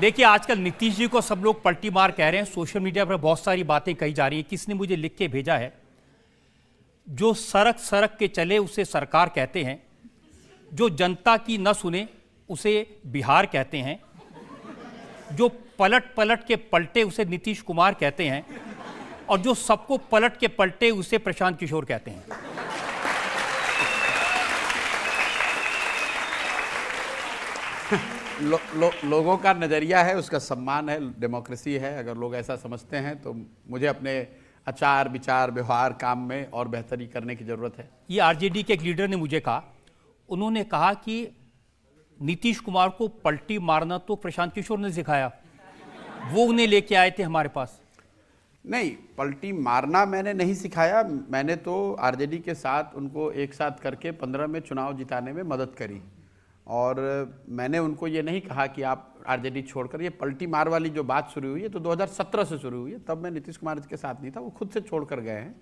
देखिए, आजकल नीतीश जी को सब लोग पलटी मार कह रहे हैं। सोशल मीडिया पर बहुत सारी बातें कही जा रही हैं। किसने मुझे लिख के भेजा है, जो सड़क सड़क के चले उसे सरकार कहते हैं, जो जनता की न सुने उसे बिहार कहते हैं, जो पलट पलट के पलटे उसे नीतीश कुमार कहते हैं, और जो सबको पलट के पलटे उसे प्रशांत किशोर कहते हैं। लोगों का नज़रिया है, उसका सम्मान है, डेमोक्रेसी है। अगर लोग ऐसा समझते हैं तो मुझे अपने आचार विचार व्यवहार काम में और बेहतरी करने की ज़रूरत है। ये आरजेडी के एक लीडर ने मुझे कहा, उन्होंने कहा कि नीतीश कुमार को पलटी मारना तो प्रशांत किशोर ने सिखाया, वो उन्हें लेके आए थे हमारे पास। नहीं, पलटी मारना मैंने नहीं सिखाया। मैंने तो आरजेडी के साथ उनको एक साथ करके 15 में चुनाव जिताने में मदद करी, और मैंने उनको ये नहीं कहा कि आप आरजेडी छोड़कर। ये पलटी मार वाली जो बात शुरू हुई है तो 2017 से शुरू हुई है, तब मैं नीतीश कुमार के साथ नहीं था, वो खुद से छोड़कर गए हैं।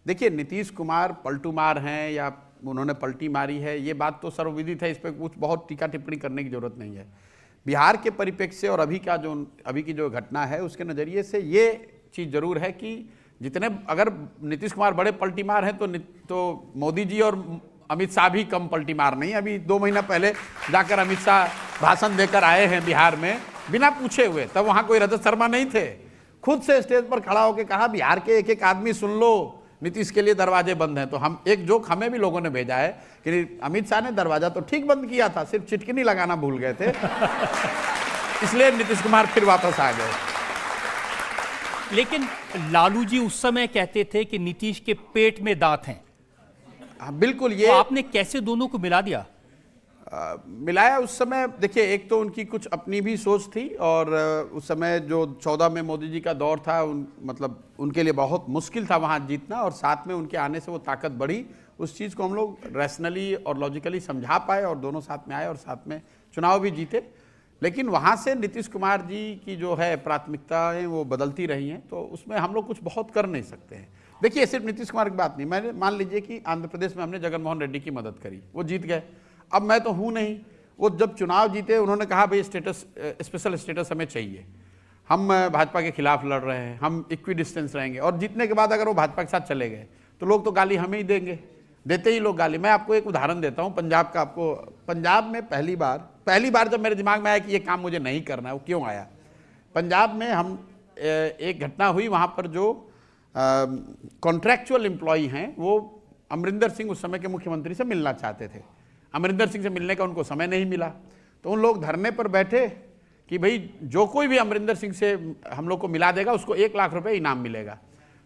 देखिए, नीतीश कुमार पलटू मार हैं या उन्होंने पलटी मारी है, ये बात तो सर्वविदित है, इस पर कुछ बहुत टीका टिप्पणी करने की जरूरत नहीं है। बिहार के परिप्रेक्ष्य से और अभी की जो घटना है उसके नज़रिए से ये चीज़ जरूर है कि जितने अगर नीतीश कुमार बड़े पलटी मार हैं तो मोदी जी और अमित शाह भी कम पलटी मार नहीं। अभी 2 महीना पहले जाकर अमित शाह भाषण देकर आए हैं बिहार में बिना पूछे हुए, तब वहाँ कोई रजत शर्मा नहीं थे। खुद से स्टेज पर खड़ा होकर कहा बिहार के एक एक आदमी सुन लो, नीतीश के लिए दरवाजे बंद हैं। तो हम एक जोक हमें भी लोगों ने भेजा है कि अमित शाह ने दरवाजा तो ठीक बंद किया था, सिर्फ चिटकिनी लगाना भूल गए थे इसलिए नीतीश कुमार फिर वापस आ गए। लेकिन लालू जी उस समय कहते थे कि नीतीश के पेट में दांत हैं। हाँ बिल्कुल। ये तो आपने कैसे दोनों को मिला दिया? मिलाया उस समय। देखिए, एक तो उनकी कुछ अपनी भी सोच थी, और उस समय जो 14 में मोदी जी का दौर था, मतलब उनके लिए बहुत मुश्किल था वहाँ जीतना, और साथ में उनके आने से वो ताकत बढ़ी। उस चीज़ को हम लोग रैशनली और लॉजिकली समझा पाए, और दोनों साथ में आए और साथ में चुनाव भी जीते। लेकिन वहाँ से नीतीश कुमार जी की जो है प्राथमिकताएँ वो बदलती रही हैं, तो उसमें हम लोग कुछ बहुत कर नहीं सकते हैं। देखिए, सिर्फ नीतीश कुमार की बात नहीं, मैंने मान लीजिए कि आंध्र प्रदेश में हमने जगन मोहन रेड्डी की मदद करी, वो जीत गए। अब मैं तो हूँ नहीं, वो जब चुनाव जीते उन्होंने कहा भाई स्पेशल स्टेटस हमें चाहिए, हम भाजपा के खिलाफ लड़ रहे हैं, हम इक्वी डिस्टेंस रहेंगे। और जीतने के बाद अगर वो भाजपा के साथ चले गए तो लोग तो गाली हमें ही देंगे, देते ही लोग गाली। मैं आपको एक उदाहरण देता हूँ पंजाब का। आपको पंजाब में पहली बार जब मेरे दिमाग में आया कि ये काम मुझे नहीं करना है, वो क्यों आया? पंजाब में हम एक घटना हुई, वहाँ पर जो कॉन्ट्रैक्चुअल एम्प्लॉई हैं वो अमरिंदर सिंह उस समय के मुख्यमंत्री से मिलना चाहते थे। अमरिंदर सिंह से मिलने का उनको समय नहीं मिला, तो उन लोग धरने पर बैठे कि भाई जो कोई भी अमरिंदर सिंह से हम लोग को मिला देगा उसको 1 लाख रुपए इनाम मिलेगा।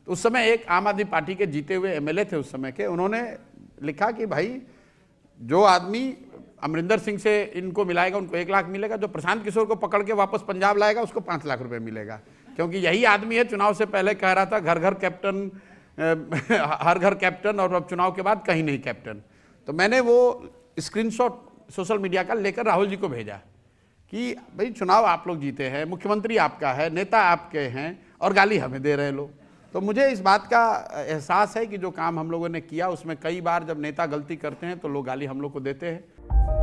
तो उस समय एक आम आदमी पार्टी के जीते हुए एमएलए थे उस समय के, उन्होंने लिखा कि भाई जो आदमी अमरिंदर सिंह से इनको मिलाएगा उनको 1 लाख मिलेगा, जो प्रशांत किशोर को पकड़ के वापस पंजाब लाएगा उसको 5 लाख रुपए मिलेगा। क्योंकि यही आदमी है चुनाव से पहले कह रहा था घर घर कैप्टन, हर घर कैप्टन, और अब चुनाव के बाद कहीं नहीं कैप्टन। तो मैंने वो स्क्रीनशॉट सोशल मीडिया का लेकर राहुल जी को भेजा कि भाई चुनाव आप लोग जीते हैं, मुख्यमंत्री आपका है, नेता आपके हैं, और गाली हमें दे रहे लोग। तो मुझे इस बात का एहसास है कि जो काम हम लोगों ने किया उसमें कई बार जब नेता गलती करते हैं तो लोग गाली हम लोग को देते हैं।